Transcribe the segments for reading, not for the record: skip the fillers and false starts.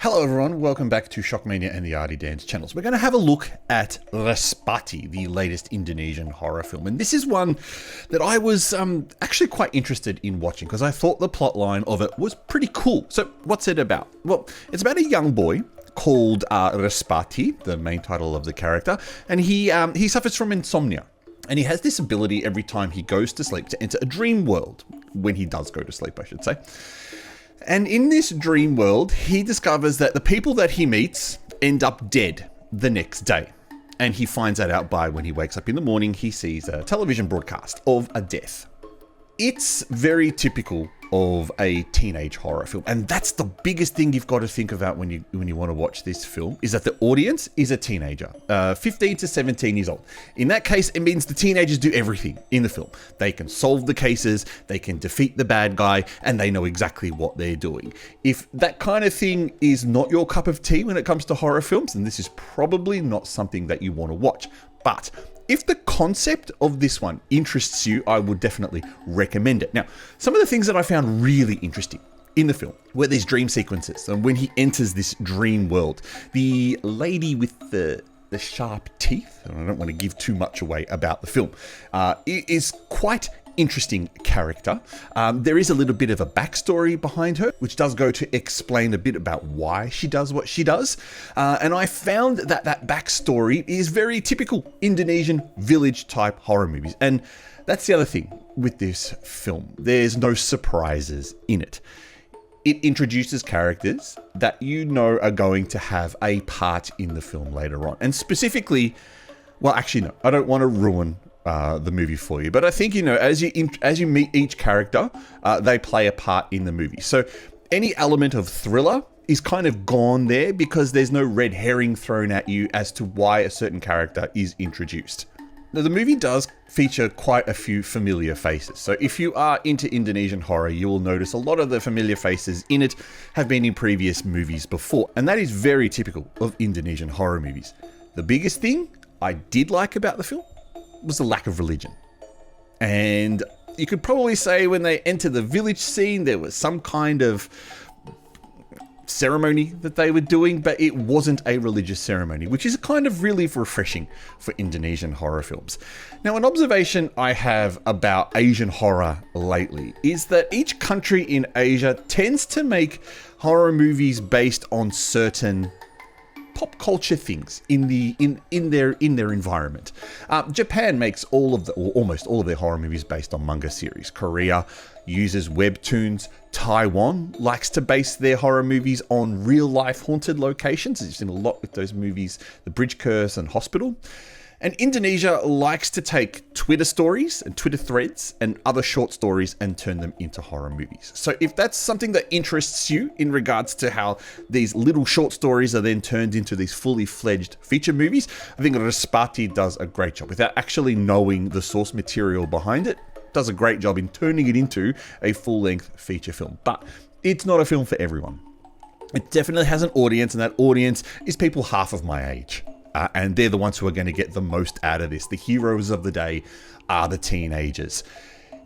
Hello everyone, welcome back to SHOCKMANIA and the Arty Dans channels. We're going to have a look at Respati, the latest Indonesian horror film. And this is one that I was actually quite interested in watching because I thought the plotline of it was pretty cool. So what's it about? Well, it's about a young boy called Respati, the main title of the character, and he suffers from insomnia. And he has this ability every time he goes to sleep to enter a dream world, when he does go to sleep, I should say. And in this dream world, he discovers that the people that he meets end up dead the next day. And he finds that out by when he wakes up in the morning, he sees a television broadcast of a death. It's very typical of a teenage horror film, and that's the biggest thing you've got to think about when you want to watch this film, is that the audience is a teenager, 15 to 17 years old. In that case, it means the teenagers do everything in the film. They can solve the cases, they can defeat the bad guy, and they know exactly what they're doing. If that kind of thing is not your cup of tea when it comes to horror films, then this is probably not something that you want to watch. But if the concept of this one interests you, I would definitely recommend it. Now, some of the things that I found really interesting in the film were these dream sequences. And when he enters this dream world, the lady with the sharp teeth, and I don't want to give too much away about the film, is quite interesting character. There is a little bit of a backstory behind her, which does go to explain a bit about why she does what she does. And I found that that backstory is very typical Indonesian village type horror movies. And that's the other thing with this film. There's no surprises in it. It introduces characters that you know are going to have a part in the film later on. And specifically, well, actually, no, I don't want to ruin the movie for you, but I think, you know, as you meet each character, they play a part in the movie. So any element of thriller is kind of gone there because there's no red herring thrown at you as to why a certain character is introduced. Now, the movie does feature quite a few familiar faces. So if you are into Indonesian horror, you will notice a lot of the familiar faces in it have been in previous movies before, and that is very typical of Indonesian horror movies. The biggest thing I did like about the film was the lack of religion. And you could probably say when they enter the village scene, there was some kind of ceremony that they were doing, but it wasn't a religious ceremony, which is kind of really refreshing for Indonesian horror films. Now, an observation I have about Asian horror lately is that each country in Asia tends to make horror movies based on certain pop culture things in their environment. Japan makes almost all of their horror movies based on manga series. Korea uses webtoons. Taiwan likes to base their horror movies on real life haunted locations. You've seen a lot with those movies, The Bridge Curse and Hospital. And Indonesia likes to take Twitter stories and Twitter threads and other short stories and turn them into horror movies. So if that's something that interests you in regards to how these little short stories are then turned into these fully fledged feature movies, I think Respati does a great job without actually knowing the source material behind it. Does a great job in turning it into a full-length feature film. But it's not a film for everyone. It definitely has an audience, and that audience is people half of my age. And they're the ones who are going to get the most out of this. The heroes of the day are the teenagers.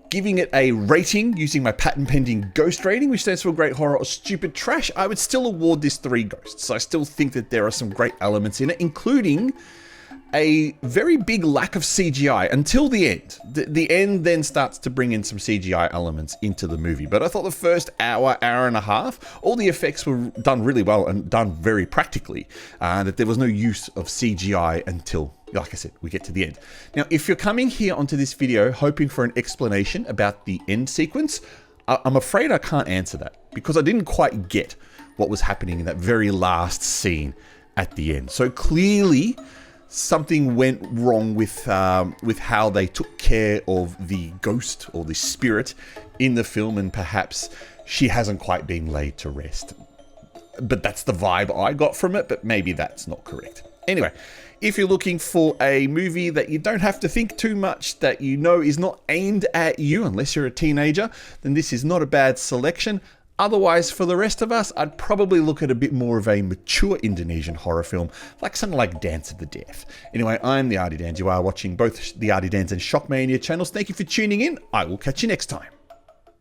Giving it a rating using my patent-pending ghost rating, which stands for great horror or stupid trash, I would still award this 3 ghosts. I still think that there are some great elements in it, including a very big lack of CGI until the end. The end then starts to bring in some CGI elements into the movie. But I thought the first hour and a half, all the effects were done really well and done very practically. That there was no use of CGI until, like I said, we get to the end. Now, if you're coming here onto this video hoping for an explanation about the end sequence, I'm afraid I can't answer that because I didn't quite get what was happening in that very last scene at the end. So clearly, something went wrong with how they took care of the ghost or the spirit in the film, and perhaps she hasn't quite been laid to rest. But that's the vibe I got from it, but maybe that's not correct. Anyway, if you're looking for a movie that you don't have to think too much, that you know is not aimed at you unless you're a teenager, then this is not a bad selection. Otherwise, for the rest of us, I'd probably look at a bit more of a mature Indonesian horror film, like something like Dance of the Death. Anyway, I'm the Arty Dans. You are watching both the Arty Dans and SHOCKMANIA channels. Thank you for tuning in. I will catch you next time.